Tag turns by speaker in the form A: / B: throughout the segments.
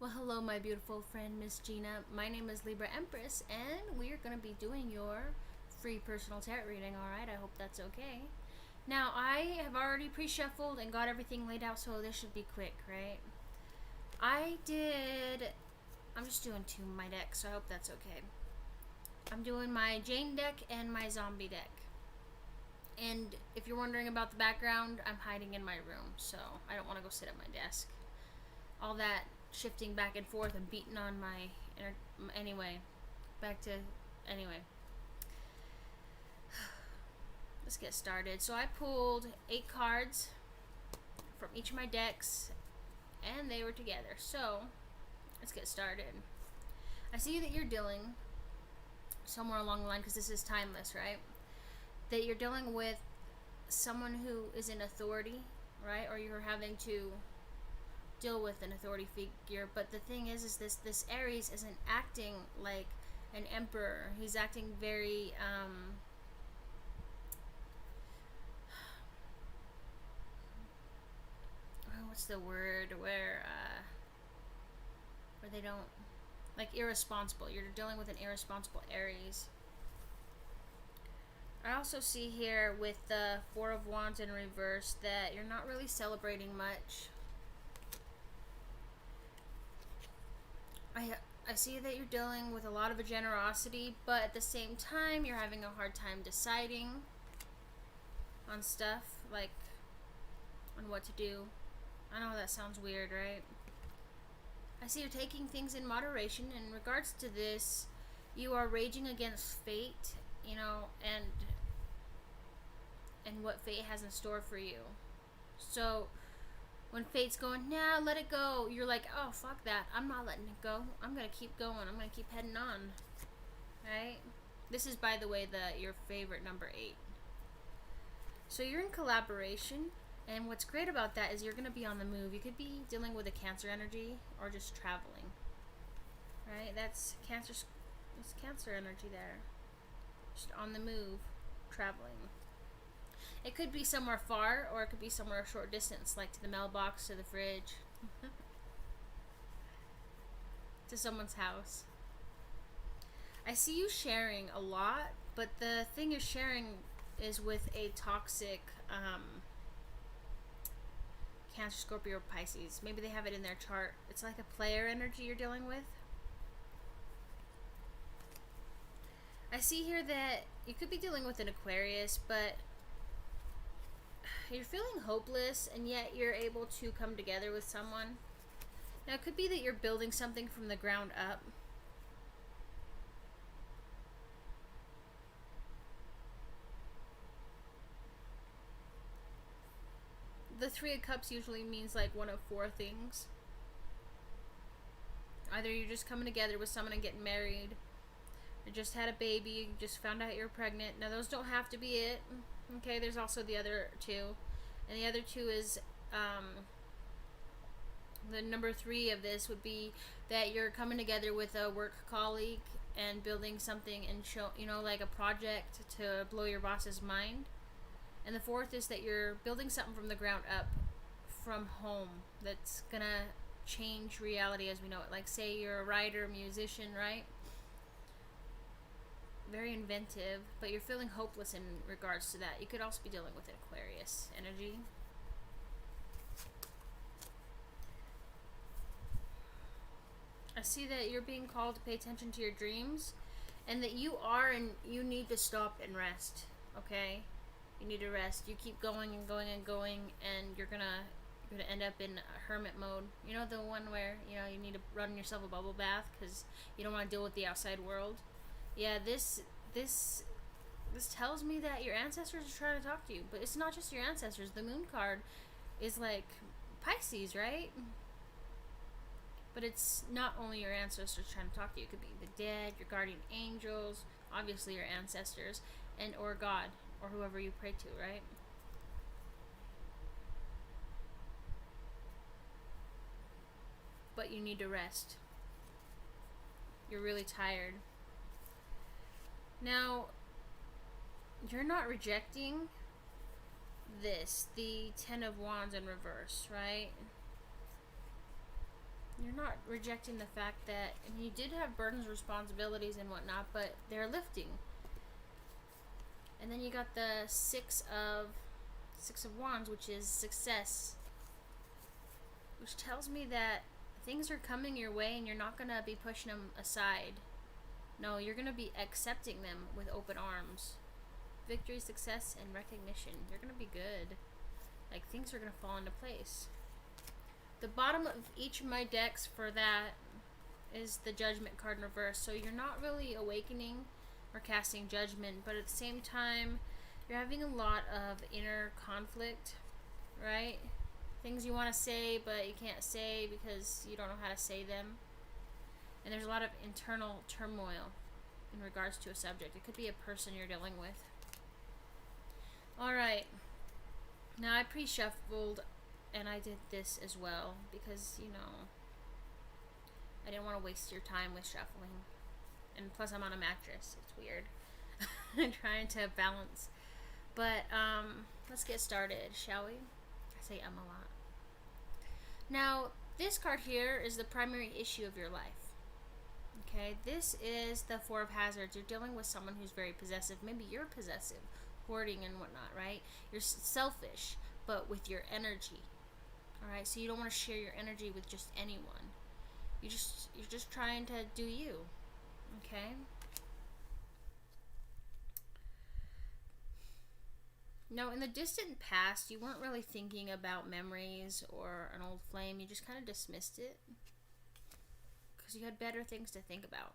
A: Well, hello, my beautiful friend, Miss Gina. My name is Libra Empress, and we are going to be doing your free personal tarot reading, alright? I hope that's okay. Now, I have already pre shuffled and got everything laid out, so this should be quick, right? I'm just doing two of my decks, so I hope that's okay. I'm doing my Jane deck and my zombie deck. And if you're wondering about the background, I'm hiding in my room, so I don't want to go sit at my desk. All that shifting back and forth and beating on my anyway, anyway, let's get started. So I pulled 8 cards from each of my decks and they were together, so let's get started. I see that you're dealing somewhere along the line, because this is timeless, right, that you're dealing with someone who is in authority, right, or you're having to deal with an authority figure. But the thing is this Aries isn't acting like an emperor. He's acting very what's the word, where they don't, like, irresponsible. You're dealing with an irresponsible Aries. I also see here with the Four of Wands in reverse that you're not really celebrating much. I see that you're dealing with a lot of generosity, but at the same time, you're having a hard time deciding on stuff, like on what to do. I know that sounds weird, right? I see you're taking things in moderation. In regards to this, you are raging against fate, and what fate has in store for you. So when fate's going, nah, let it go, you're like, oh, fuck that. I'm not letting it go. I'm going to keep going. I'm going to keep heading on. Right? This is, by the way, your favorite number 8. So you're in collaboration. And what's great about that is you're going to be on the move. You could be dealing with a Cancer energy or just traveling. Right? That's Cancer. It's Cancer energy there. Just on the move, traveling. It could be somewhere far, or it could be somewhere a short distance, like to the mailbox, to the fridge, to someone's house. I see you sharing a lot, but the thing you're sharing is with a toxic Cancer, Scorpio, Pisces. Maybe they have it in their chart. It's like a player energy you're dealing with. I see here that you could be dealing with an Aquarius, but you're feeling hopeless, and yet you're able to come together with someone. Now, it could be that you're building something from the ground up. The Three of Cups usually means like one of 4 things. Either you're just coming together with someone and getting married, or just had a baby, you just found out you're pregnant. Now, those don't have to be it. Okay, there's also the other 2. And the other 2 is, the number 3 of this would be that you're coming together with a work colleague and building something and like a project to blow your boss's mind. And the 4th is that you're building something from the ground up, from home, that's gonna change reality as we know it. Like, say you're a writer, musician, right? Very inventive, but you're feeling hopeless in regards to that. You could also be dealing with an Aquarius energy. I see that you're being called to pay attention to your dreams, and that you need to stop and rest, okay? You need to rest. You keep going and going and going, and you're gonna end up in hermit mode. You know, the one where, you need to run yourself a bubble bath because you don't want to deal with the outside world. Yeah, this tells me that your ancestors are trying to talk to you, but it's not just your ancestors. The moon card is like Pisces, right? But it's not only your ancestors trying to talk to you. It could be the dead, your guardian angels, obviously your ancestors, and or God, or whoever you pray to, right? But you need to rest. You're really tired. Now, you're not rejecting the 10 of Wands in reverse, right? You're not rejecting the fact that, I mean, you did have burdens, responsibilities, and whatnot, but they're lifting. And then you got the Six of Wands, which is success, which tells me that things are coming your way and you're not going to be pushing them aside. No, you're going to be accepting them with open arms. Victory, success, and recognition. You're going to be good. Like, things are going to fall into place. The bottom of each of my decks for that is the Judgment card in reverse. So you're not really awakening or casting judgment, but at the same time, you're having a lot of inner conflict, right? Things you want to say, but you can't say because you don't know how to say them. And there's a lot of internal turmoil in regards to a subject. It could be a person you're dealing with. Alright. Now, I pre-shuffled, and I did this as well because, you know, I didn't want to waste your time with shuffling. And plus, I'm on a mattress. It's weird. I'm trying to balance. But, let's get started, shall we? I say a lot. Now, this card here is the primary issue of your life. Okay, this is the Four of Hazards. You're dealing with someone who's very possessive. Maybe you're possessive, hoarding and whatnot, right? You're selfish, but with your energy. Alright, so you don't want to share your energy with just anyone. You're just trying to do you. Okay? Now, in the distant past, you weren't really thinking about memories or an old flame. You just kind of dismissed it because you had better things to think about,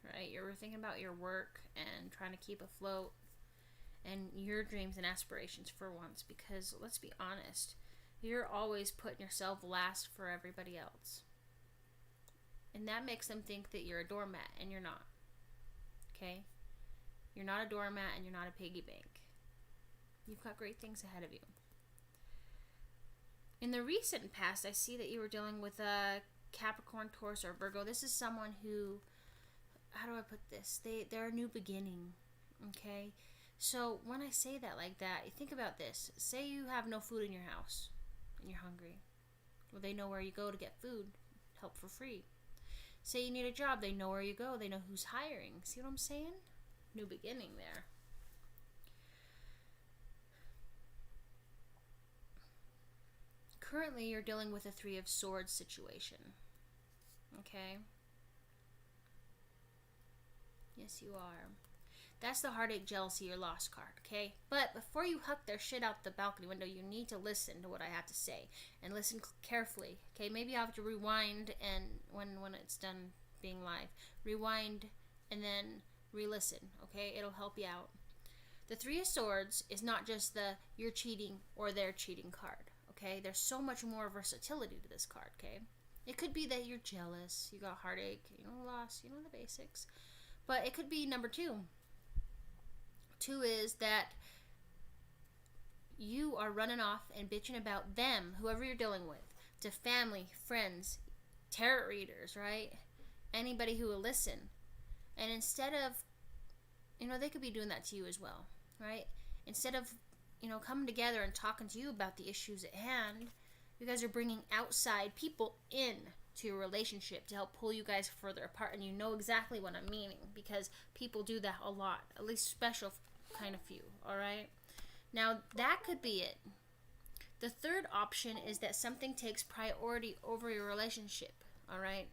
A: right? You were thinking about your work and trying to keep afloat and your dreams and aspirations for once, because let's be honest, you're always putting yourself last for everybody else. And that makes them think that you're a doormat, and you're not. Okay? You're not a doormat, and you're not a piggy bank. You've got great things ahead of you. In the recent past, I see that you were dealing with a Capricorn, Taurus, or Virgo. This is someone who, how do I put this? They're a new beginning, okay? So when I say that like that, think about this. Say you have no food in your house, and you're hungry. Well, they know where you go to get food, help for free. Say you need a job, they know where you go. They know who's hiring. See what I'm saying? New beginning there. Currently, you're dealing with a Three of Swords situation. Okay? Yes, you are. That's the heartache, jealousy, or lost card, okay? But before you huck their shit out the balcony window, you need to listen to what I have to say. And listen carefully, okay? Maybe I'll have to rewind, and when it's done being live. Rewind, and then re-listen, okay? It'll help you out. The Three of Swords is not just the you're cheating or they're cheating card. Okay, there's so much more versatility to this card, okay? It could be that you're jealous, you got heartache, loss, the basics. But it could be number two. Two is that you are running off and bitching about them, whoever you're dealing with, to family, friends, tarot readers, right? Anybody who will listen. And instead of, they could be doing that to you as well, right? Instead of coming together and talking to you about the issues at hand, you guys are bringing outside people in to your relationship to help pull you guys further apart. And you know exactly what I'm meaning, because people do that a lot, at least special kind of few, all right? Now, that could be it. The third option is that something takes priority over your relationship, all right?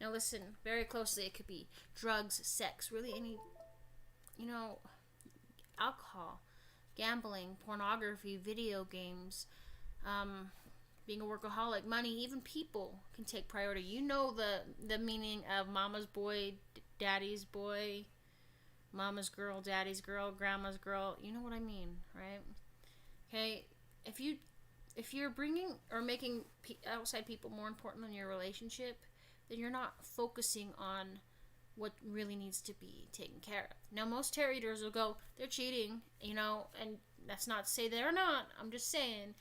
A: Now, listen very closely. It could be drugs, sex, really any, alcohol, gambling, pornography, video games, being a workaholic, money, even people can take priority. You know the meaning of mama's boy, daddy's boy, mama's girl, daddy's girl, grandma's girl. You know what I mean, right? Okay, if you're bringing or making outside people more important than your relationship, then you're not focusing on what really needs to be taken care of. Now, most tarot readers will go, they're cheating, and that's not to say they're not. I'm just saying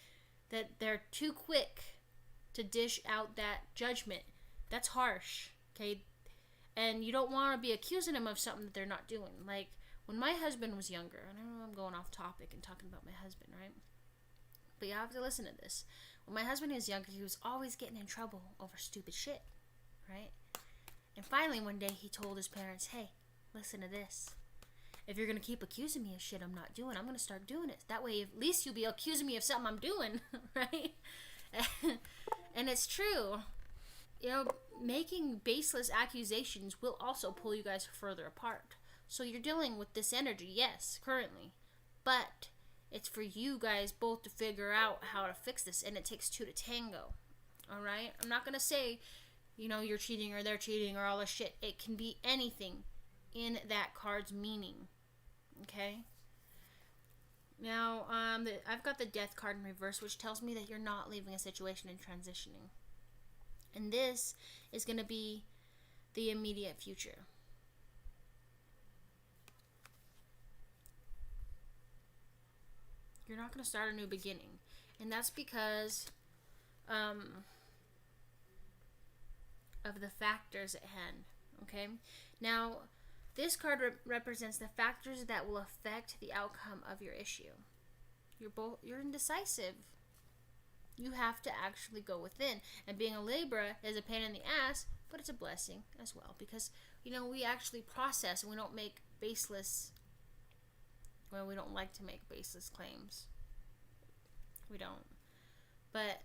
A: that they're too quick to dish out that judgment. That's harsh, okay? And you don't want to be accusing them of something that they're not doing. Like, when my husband was younger, and I know I'm going off topic and talking about my husband, right? But you have to listen to this. When my husband was younger, he was always getting in trouble over stupid shit, right? And finally, one day, he told his parents, hey, listen to this. If you're going to keep accusing me of shit I'm not doing, I'm going to start doing it. That way, at least you'll be accusing me of something I'm doing, right? And it's true. You know, making baseless accusations will also pull you guys further apart. So you're dealing with this energy, yes, currently. But it's for you guys both to figure out how to fix this, and it takes two to tango. All right? I'm not going to say, you know, you're cheating or they're cheating or all this shit. It can be anything in that card's meaning. Okay? Now, I've got the Death card in reverse, which tells me that you're not leaving a situation and transitioning. And this is going to be the immediate future. You're not going to start a new beginning. And that's because of the factors at hand. Okay? Now, this card represents the factors that will affect the outcome of your issue. You're indecisive. You have to actually go within. And being a Libra is a pain in the ass, but it's a blessing as well. Because, you know, we actually process and we don't make baseless, well, we don't like to make baseless claims. We don't. But,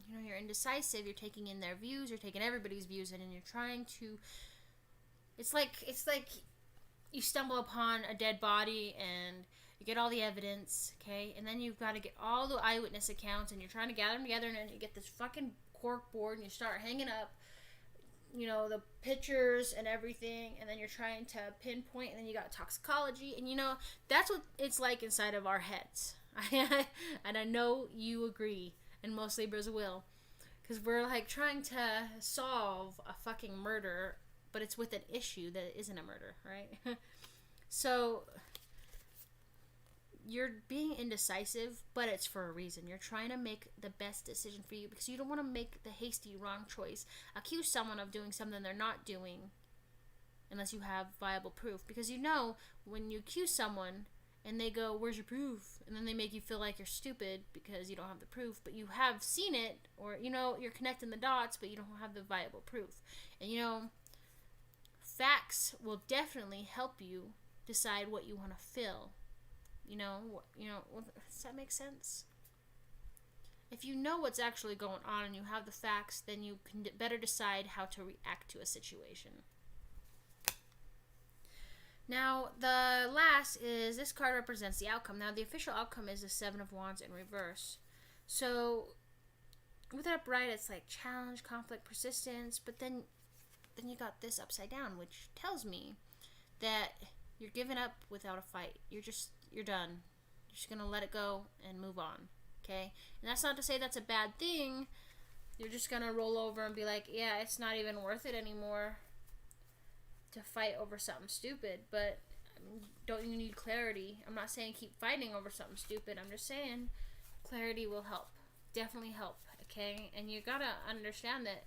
A: you know, you're indecisive. You're taking in their views. You're taking everybody's views in, and you're trying to, it's like you stumble upon a dead body and you get all the evidence, okay? And then you've got to get all the eyewitness accounts, and you're trying to gather them together, and then you get this fucking cork board, and you start hanging up, you know, the pictures and everything, and then you're trying to pinpoint, and then you got toxicology, and, you know, that's what it's like inside of our heads. And I know you agree, and most Libras will, because we're, like, trying to solve a fucking murder, but it's with an issue that isn't a murder, right? So you're being indecisive, but it's for a reason. You're trying to make the best decision for you because you don't want to make the hasty wrong choice. Accuse someone of doing something they're not doing unless you have viable proof. Because you know when you accuse someone and they go, where's your proof? And then they make you feel like you're stupid because you don't have the proof, but you have seen it, or, you know, you're connecting the dots, but you don't have the viable proof. And, you know, facts will definitely help you decide what you want to feel. You know, does that make sense? If you know what's actually going on and you have the facts, then you can better decide how to react to a situation. Now, the last is, this card represents the outcome. Now, the official outcome is the Seven of Wands in reverse. So, with upright, it's like challenge, conflict, persistence, but then you got this upside down, which tells me that you're giving up without a fight. You're done. You're just going to let it go and move on, okay? And that's not to say that's a bad thing. You're just going to roll over and be like, yeah, it's not even worth it anymore to fight over something stupid. But don't you need clarity? I'm not saying keep fighting over something stupid. I'm just saying clarity will help. Definitely help, okay? And you got to understand that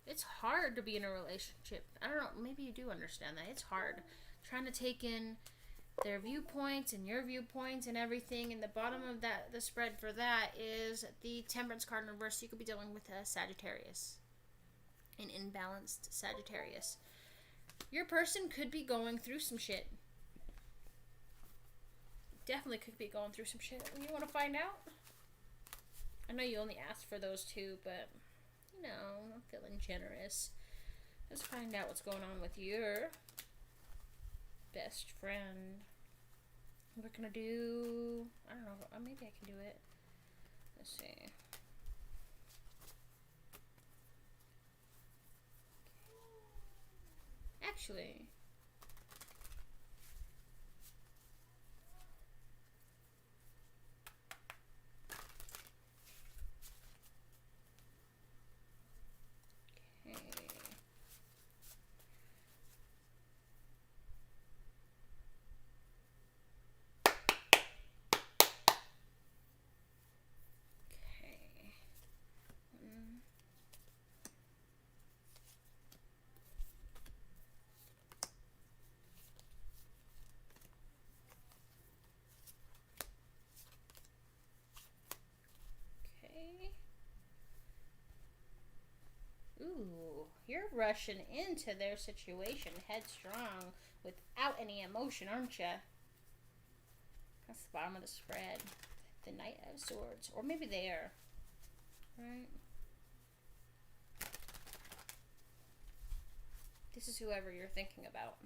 A: it's hard to be in a relationship. I don't know, maybe you do understand that. It's hard trying to take in their viewpoints and your viewpoints and everything. And the bottom of that, the spread for that is the Temperance card in reverse. You could be dealing with a Sagittarius, an imbalanced Sagittarius. Your person could be going through some shit. Definitely could be going through some shit. You want to find out? I know you only asked for those two, but you know, I'm feeling generous. Let's find out what's going on with your best friend. We're gonna do, I don't know, maybe I can do it. Let's see. Actually, Ooh, you're rushing into their situation headstrong without any emotion, aren't you? That's the bottom of the spread. The Knight of Swords. Or maybe they are. Right? This is whoever you're thinking about.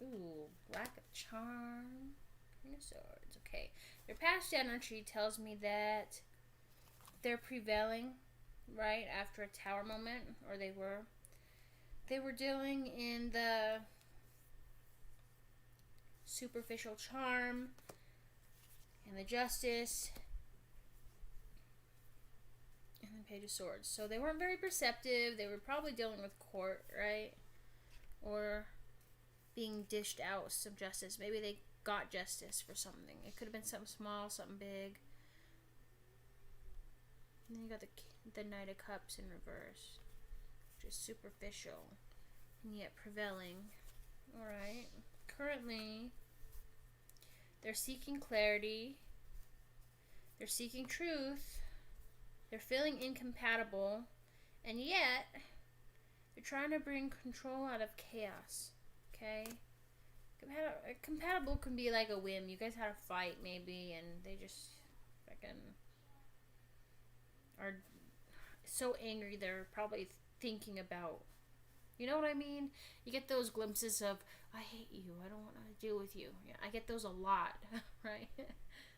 A: Ooh, Lack of Charm. King of Swords. Okay. Their past energy tells me that they're prevailing, right, after a tower moment, or they were dealing in the superficial charm and the justice and the Page of Swords. So they weren't very perceptive. They were probably dealing with court, right? Or being dished out some justice. Maybe they got justice for something. It could have been something small, something big. And then you got the Knight of Cups in reverse, which is superficial and yet prevailing. Alright. Currently, they're seeking clarity. They're seeking truth. They're feeling incompatible. And yet, they're trying to bring control out of chaos. Okay? Compatible can be like a whim. You guys had a fight, maybe, and they just fucking are so angry they're probably thinking about, you know what I mean? You get those glimpses of, I hate you, I don't want to deal with you. Yeah, I get those a lot, right?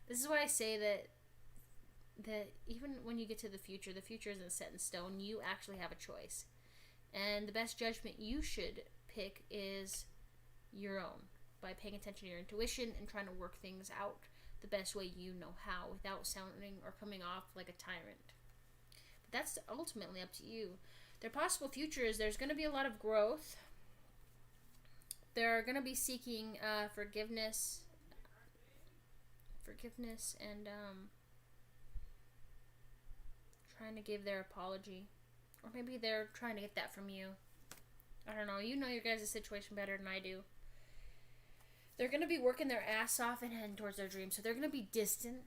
A: This is why I say that even when you get to the future isn't set in stone. You actually have a choice. And the best judgment you should pick is your own, by paying attention to your intuition and trying to work things out the best way you know how without sounding or coming off like a tyrant. But that's ultimately up to you. Their possible future is there's going to be a lot of growth. They're going to be seeking forgiveness and trying to give their apology. Or maybe they're trying to get that from you. I don't know. You know your guys' situation better than I do. They're going to be working their ass off and heading towards their dreams. So they're going to be distant,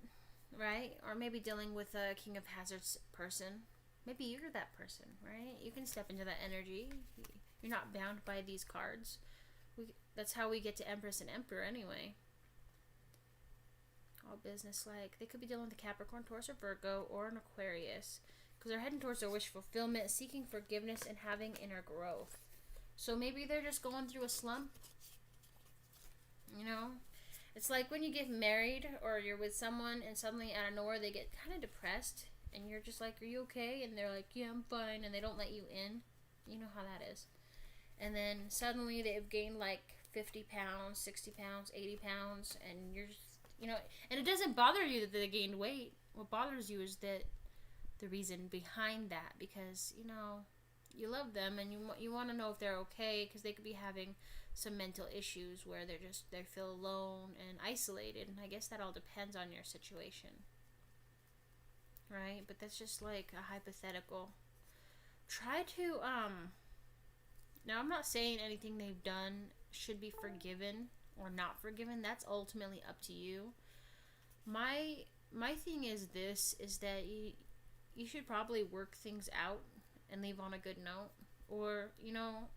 A: right? Or maybe dealing with a King of Hazards person. Maybe you're that person, right? You can step into that energy. You're not bound by these cards. That's how we get to Empress and Emperor anyway. All business-like. They could be dealing with a Capricorn, Taurus, or Virgo, or an Aquarius. Because they're heading towards their wish fulfillment, seeking forgiveness, and having inner growth. So maybe they're just going through a slump. You know? It's like when you get married or you're with someone and suddenly out of nowhere they get kind of depressed. And you're just like, are you okay? And they're like, yeah, I'm fine. And they don't let you in. You know how that is. And then suddenly they've gained like 50 pounds, 60 pounds, 80 pounds. And you're just, you know, and it doesn't bother you that they gained weight. What bothers you is that the reason behind that. Because, you know, you love them and you want to know if they're okay. Because they could be having some mental issues where they feel alone and isolated. And I guess that all depends on your situation. Right? But that's just like a hypothetical. Try to, now I'm not saying anything they've done should be forgiven or not forgiven. That's ultimately up to you. My thing is that you should probably work things out and leave on a good note. Or, you know,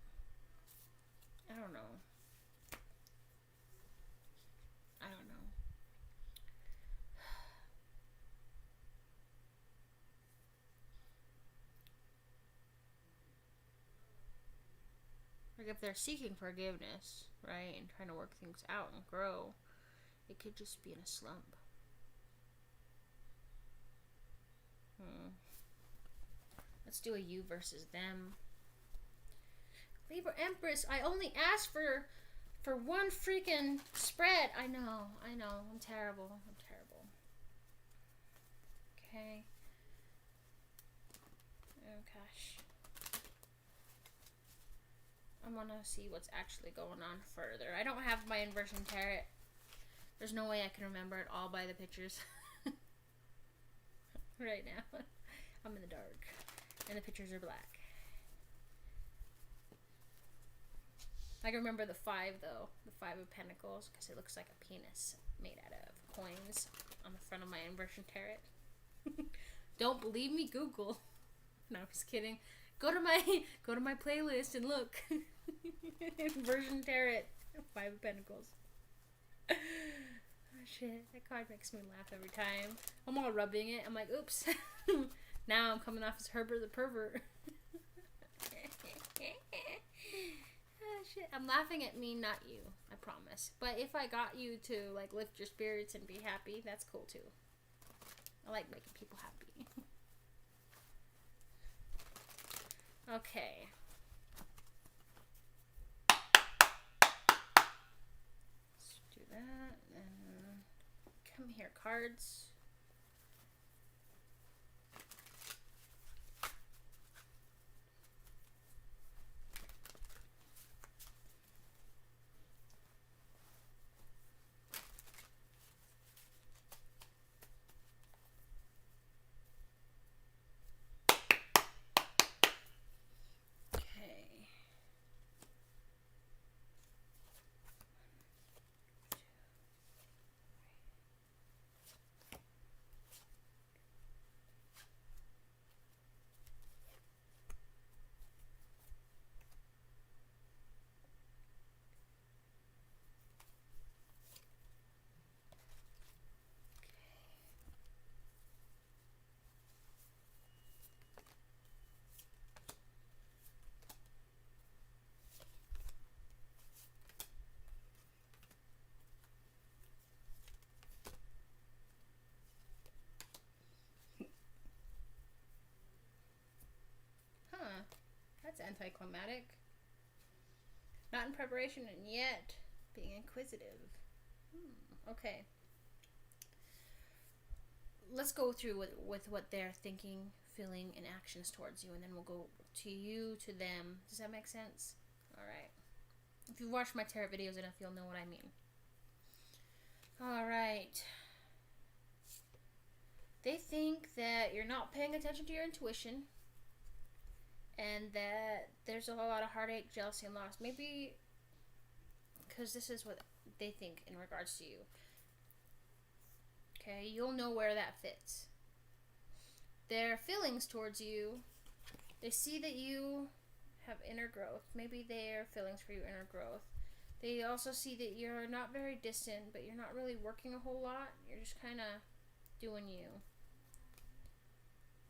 A: I don't know. Like if they're seeking forgiveness, right, and trying to work things out and grow, it could just be in a slump. Let's do a you versus them. Libra Empress, I only asked for one freaking spread. I know. I'm terrible. Okay. Oh gosh. I want to see what's actually going on further. I don't have my inversion tarot. There's no way I can remember it all by the pictures. Right now. I'm in the dark. And the pictures are black. I can remember the 5 though, the 5 of Pentacles, because it looks like a penis made out of coins on the front of my inversion tarot. Don't believe me? Google. No, I'm just kidding. Go to my playlist and look. Inversion tarot, 5 of Pentacles. Oh shit, that card makes me laugh every time. I'm all rubbing it. I'm like, oops. Now I'm coming off as Herbert the pervert. Oh shit, I'm laughing at me, not you. I promise. But if I got you to like lift your spirits and be happy, that's cool too. I like making people happy. Okay. Let's do that. And come here, cards. That's anticlimactic. Not in preparation and yet being inquisitive. Okay. Let's go through with what they're thinking, feeling, and actions towards you, and then we'll go to you, to them. Does that make sense? Alright. If you've watched my tarot videos enough, you'll know what I mean. Alright. They think that you're not paying attention to your intuition, and that there's a lot of heartache, jealousy, and loss. Maybe because this is what they think in regards to you. Okay, you'll know where that fits. Their feelings towards you, they see that you have inner growth. Maybe their feelings for you, inner growth. They also see that you're not very distant, but you're not really working a whole lot. You're just kind of doing you.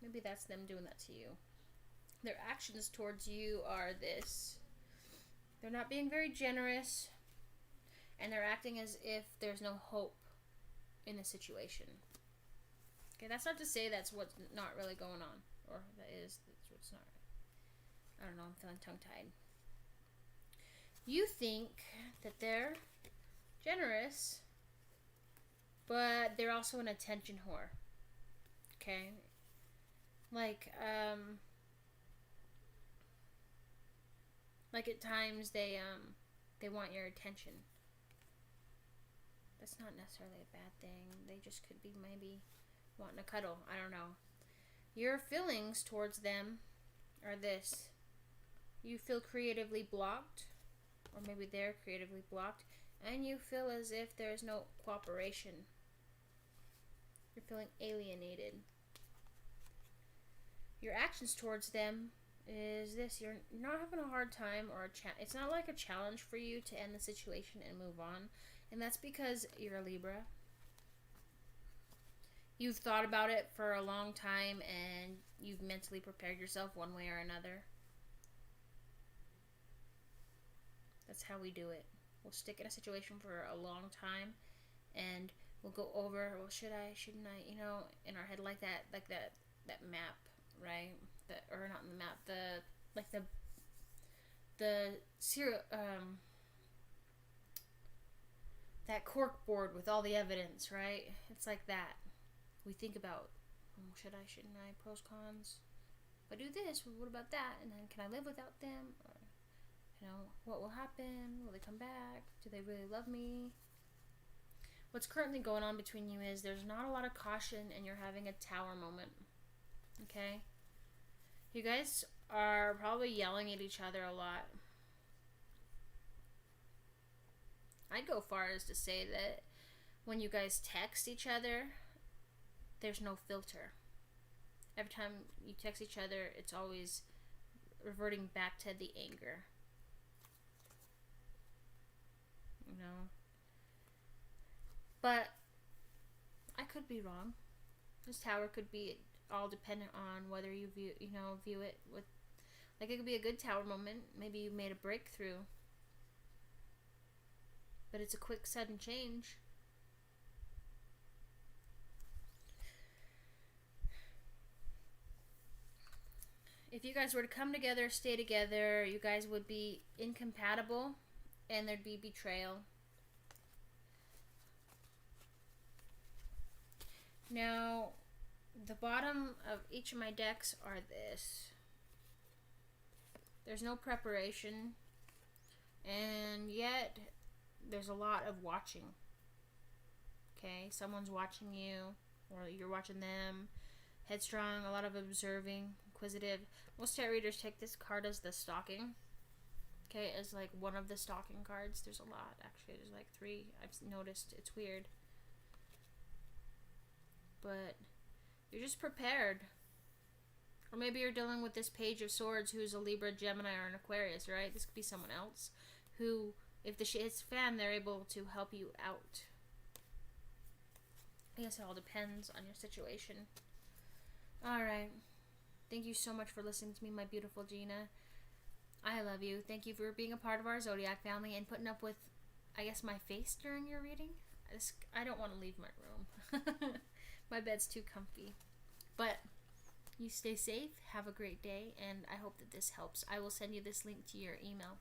A: Maybe that's them doing that to you. Their actions towards you are this. They're not being very generous, and they're acting as if there's no hope in the situation. Okay, that's not to say that's what's not really going on, or that's what's not. I don't know, I'm feeling tongue-tied. You think that they're generous, but they're also an attention whore. Okay? Like at times they want your attention. That's not necessarily a bad thing. They just could be maybe wanting to cuddle. I don't know. Your feelings towards them are this. You feel creatively blocked, or maybe they're creatively blocked, and you feel as if there's no cooperation. You're feeling alienated. Your actions towards them is this. You're not having a hard time, or it's not like a challenge for you to end the situation and move on. And that's because you're a Libra. You've thought about it for a long time, and you've mentally prepared yourself one way or another. That's how we do it. We'll stick in a situation for a long time, and we'll go over, well, should I, shouldn't I, in our head like that map, right? Or not the map, that cork board with all the evidence, right? It's like that. We think about, should I, shouldn't I, pros, cons. If I do this, what about that? And then can I live without them? Or, what will happen? Will they come back? Do they really love me? What's currently going on between you is there's not a lot of caution, and you're having a tower moment. Okay? You guys are probably yelling at each other a lot. I'd go far as to say that when you guys text each other, there's no filter. Every time you text each other, it's always reverting back to the anger. You know? But I could be wrong. This tower could be all dependent on whether you view it with, like, it could be a good tower moment. Maybe you made a breakthrough. But it's a quick, sudden change. If you guys were to come together, stay together, you guys would be incompatible and there'd be betrayal. Now, the bottom of each of my decks are this. There's no preparation, and yet there's a lot of watching. Okay, someone's watching you, or you're watching them. Headstrong, a lot of observing, inquisitive. Most tarot readers take this card as the stalking. Okay, as like one of the stalking cards. There's a lot, actually. There's like 3. I've noticed. It's weird. But you're just prepared. Or maybe you're dealing with this Page of Swords who's a Libra, Gemini, or an Aquarius, right? This could be someone else who, if the shit's fan, they're able to help you out. I guess it all depends on your situation. Alright. Thank you so much for listening to me, my beautiful Gina. I love you. Thank you for being a part of our Zodiac family and putting up with, I guess, my face during your reading. I don't want to leave my room. My bed's too comfy. But you stay safe. Have a great day. And I hope that this helps. I will send you this link to your email.